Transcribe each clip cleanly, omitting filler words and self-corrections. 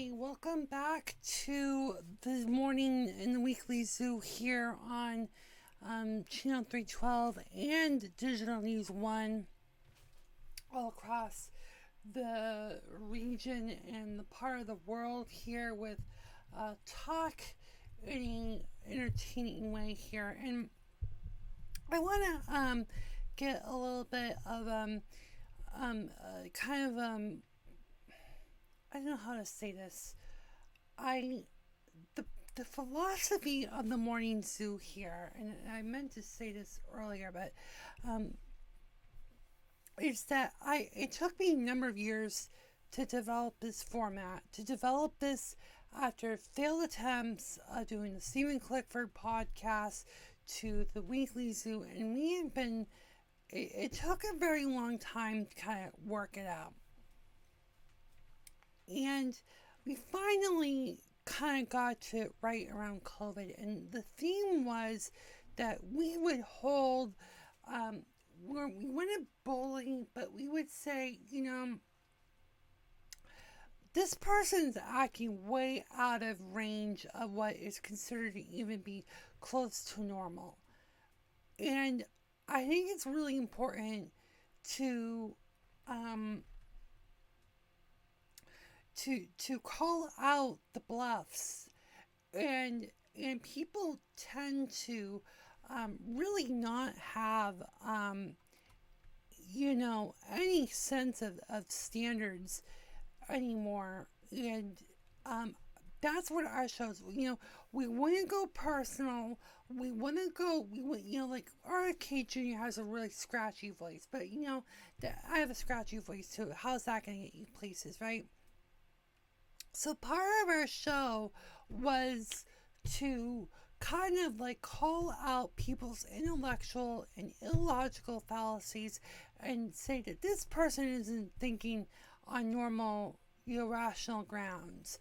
Hi, welcome back to the morning in the weekly zoo here on channel 312 and Digital News 1 all across the region and the part of the world here with talk in an entertaining way here. And I want to get a little bit of I don't know how to say this. The philosophy of the morning zoo here, and I meant to say this earlier, but is that it took me a number of years to develop this format, to develop this after failed attempts of doing the Stephen Clifford podcast to the Weekly Zoo, and we have been. It took a very long time to kind of work it out. And we finally kind of got to it right around COVID. And the theme was that we would hold, we wouldn't bully, but we would say, this person's acting way out of range of what is considered to even be close to normal. And I think it's really important to call out the bluffs, and people tend to really not have any sense of standards anymore. And that's what our shows, we wouldn't go personal. We wouldn't go, like RFK Jr. has a really scratchy voice, but I have a scratchy voice too. How's that going to get you places, right? So part of our show was to kind of like call out people's intellectual and illogical fallacies and say that this person isn't thinking on normal, rational grounds.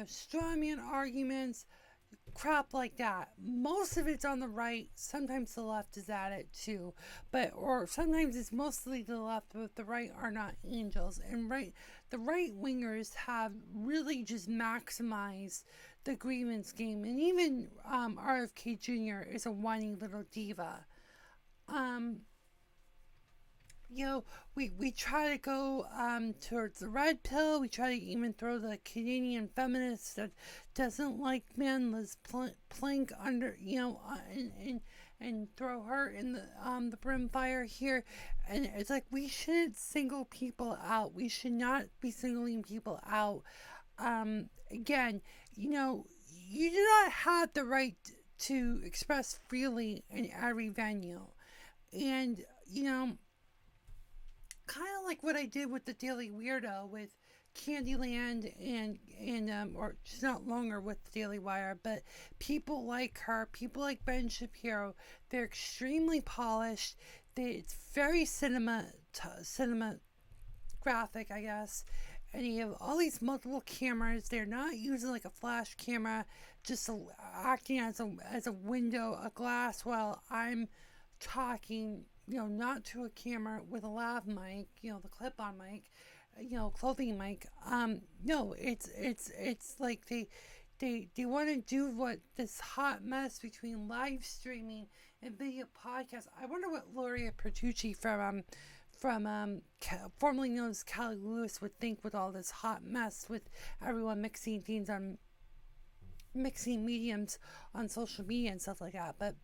Straw man arguments, crap like that. Most of it's on the right. Sometimes the left is at it too, or sometimes it's mostly the left, but the right are not angels. And the right wingers have really just maximized the grievance game. And even RFK Jr. is a whiny little diva. We try to go towards the red pill. We try to even throw the Canadian feminist that doesn't like men, Liz Plank, under, and throw her in the brimfire here. And it's like, we shouldn't single people out. We should not be singling people out. Again, you do not have the right to express freely in every venue. And, kind of like what I did with the Daily Weirdo with Candyland or she's not longer with the Daily Wire, but people like her, people like Ben Shapiro, they're extremely polished. It's very cinematographic, I guess. And you have all these multiple cameras. They're not using like a flash camera, just acting as a window, a glass while I'm talking, not to a camera with a lav mic, the clip-on mic, clothing mic. No, it's like they want to do what this hot mess between live streaming and video podcast. I wonder what Gloria Pertucci from formerly known as Callie Lewis would think with all this hot mess with everyone mixing mediums on social media and stuff like that. But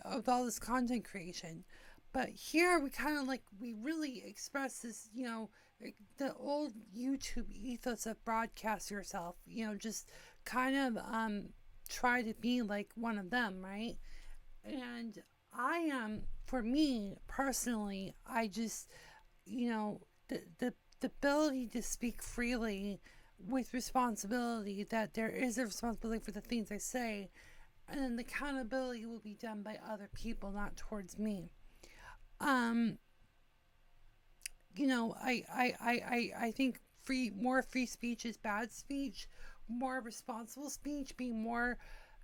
of all this content creation. But here we kind of we really express this, the old YouTube ethos of broadcast yourself, just kind of try to be like one of them, right? And for me personally, I just, the ability to speak freely with responsibility, that there is a responsibility for the things I say, and then the accountability will be done by other people, not towards me. I think more free speech is bad speech. More responsible speech, being more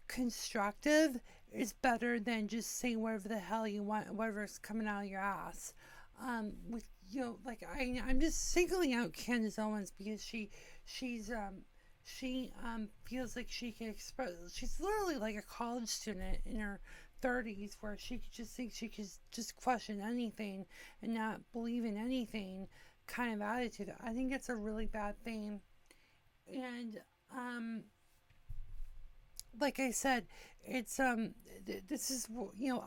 constructive, is better than just saying whatever the hell you want, whatever's coming out of your ass. With like I'm just singling out Candace Owens because she's she feels like she can express. She's literally like a college student in her 30s, where she could just think she could just question anything and not believe in anything kind of attitude. I think it's a really bad thing. And like I said, it's this is,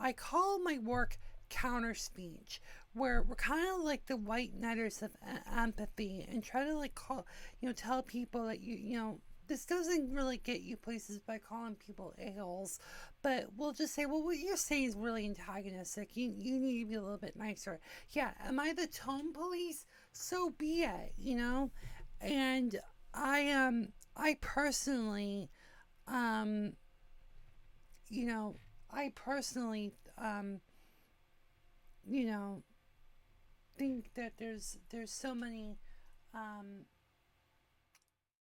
I call my work counter speech, where we're kind of like the white knights of empathy, and try to like tell people that this doesn't really get you places by calling people a-holes, but we'll just say, well, what you're saying is really antagonistic. You need to be a little bit nicer. Yeah, am I the tone police? So be it, And I personally, um, you know, I personally, you know, think that there's so many